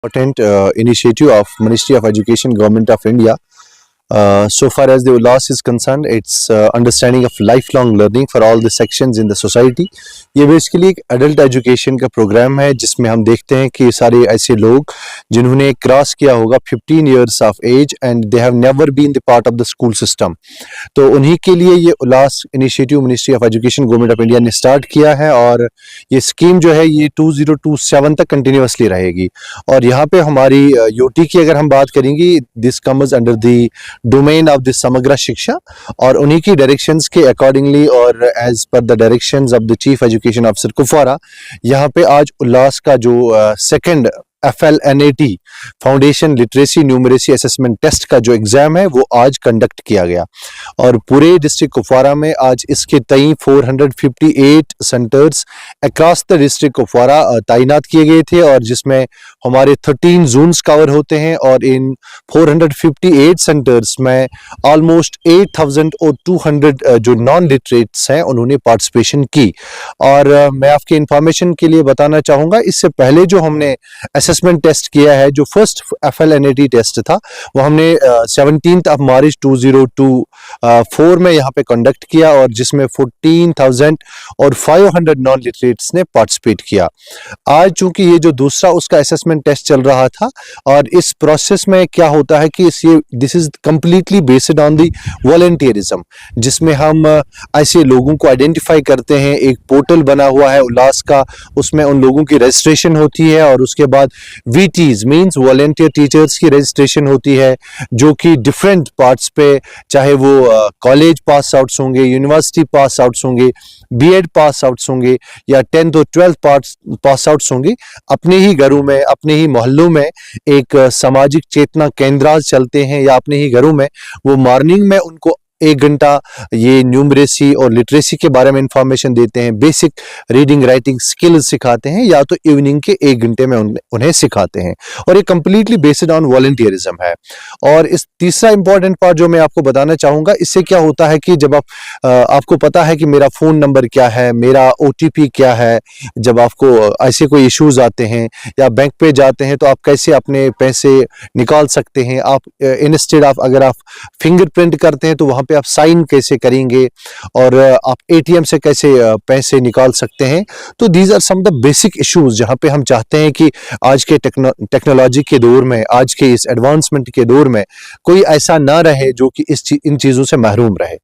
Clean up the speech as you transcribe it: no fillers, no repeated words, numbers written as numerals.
Important initiative of Ministry of Education, Government of India. So far as the ULAS is concerned, it's understanding of lifelong learning for all the sections in the society. ये basically एक adult education का programme है जिसमें हम देखते हैं कि सारे ऐसे लोग जिन्होंने क्रॉस किया होगा 15 years of age and they have never been the part of the school system, तो उन्हीं के लिए ये ULLAS initiative ministry of education government of India ने स्टार्ट किया है और ये स्कीम जो है ये 2027 तक कंटिन्यूसली रहेगी। और यहाँ पे हमारी यूटी की अगर हम बात करेंगे, this comes under the domain of the समग्र शिक्षा और उन्हीं की डायरेक्शंस के अकॉर्डिंगली और as per the directions of the chief education officer Kupwara, यहाँ पे आज उल्लास का जो second FLNAT foundation literacy numeracy assessment test का जो एग्जाम है वो आज कंडक्ट किया गया और पूरे डिस्ट्रिक्ट कुपवारा में आज इसके तई 458 centres across the district Kupwara तैनात किए गए थे और जिसमें हमारे 13 जोन्स कवर होते हैं और इन 458 सेंटर्स में ऑलमोस्ट 8200 जो नॉन लिटरेट्स हैं उन्होंने पार्टिसिपेशन की। और मैं आपके इंफॉर्मेशन के लिए बताना चाहूँगा, इससे पहले जो हमने असेसमेंट टेस्ट किया है, जो फर्स्ट FLNAT टेस्ट था वो हमने 17 मार्च 2024 में यहाँ पे कंडक्ट किया और जिसमें 14,500 नॉन लिटरेट्स ने पार्टिसिपेट किया। आज चूंकि ये जो दूसरा उसका असेसमेंट टेस्ट चल रहा था और इस प्रोसेस में क्या होता है कि this is completely based on the volunteerism, जिसमें हम ऐसे लोगों को आइडेंटिफाई करते हैं। एक पोर्टल बना हुआ है उल्लास का, उसमें उन लोगों की रजिस्ट्रेशन होती है और उसके बाद VTs मींस वॉलंटियर टीचर्स की रजिस्ट्रेशन होती है जो कि डिफरेंट पार्ट्स पे, चाहे वो कॉलेज पास आउट्स होंगे, यूनिवर्सिटी पास आउट्स होंगे, BEd पास आउट्स होंगे या 10th और 12th पास आउट्स होंगे, अपने ही घरों में अपने ही मोहल्लों में एक सामाजिक चेतना केंद्र चलते हैं या अपने ही घरों में वो मॉर्निंग में उनको 1 घंटा ये न्यूमरेसी और लिटरेसी के बारे में इंफॉर्मेशन देते हैं, बेसिक रीडिंग राइटिंग स्किल्स सिखाते हैं या तो इवनिंग के 1 घंटे में उन्हें सिखाते हैं और ये कंप्लीटली बेस्ड ऑन वॉलंटियरिज्म है। और इस तीसरा इंपॉर्टेंट पार्ट जो मैं आपको बताना चाहूँगा, इससे क्या होता है कि जब आपको पता है कि मेरा फ़ोन नंबर क्या है, मेरा OTP क्या है, जब आपको ऐसे कोई इश्यूज आते हैं या बैंक पे जाते हैं तो आप कैसे अपने पैसे निकाल सकते हैं। आप इंस्टेड ऑफ अगर आप फिंगरप्रिंट करते हैं तो वहाँ पे आप साइन कैसे करेंगे और आप ATM से कैसे पैसे निकाल सकते हैं। तो these are some the basic issues जहाँ पे हम चाहते हैं कि आज के टेक्नोलॉजी के दौर में, आज के इस एडवांसमेंट के दौर में कोई ऐसा ना रहे जो कि इन चीज़ों से महरूम रहे।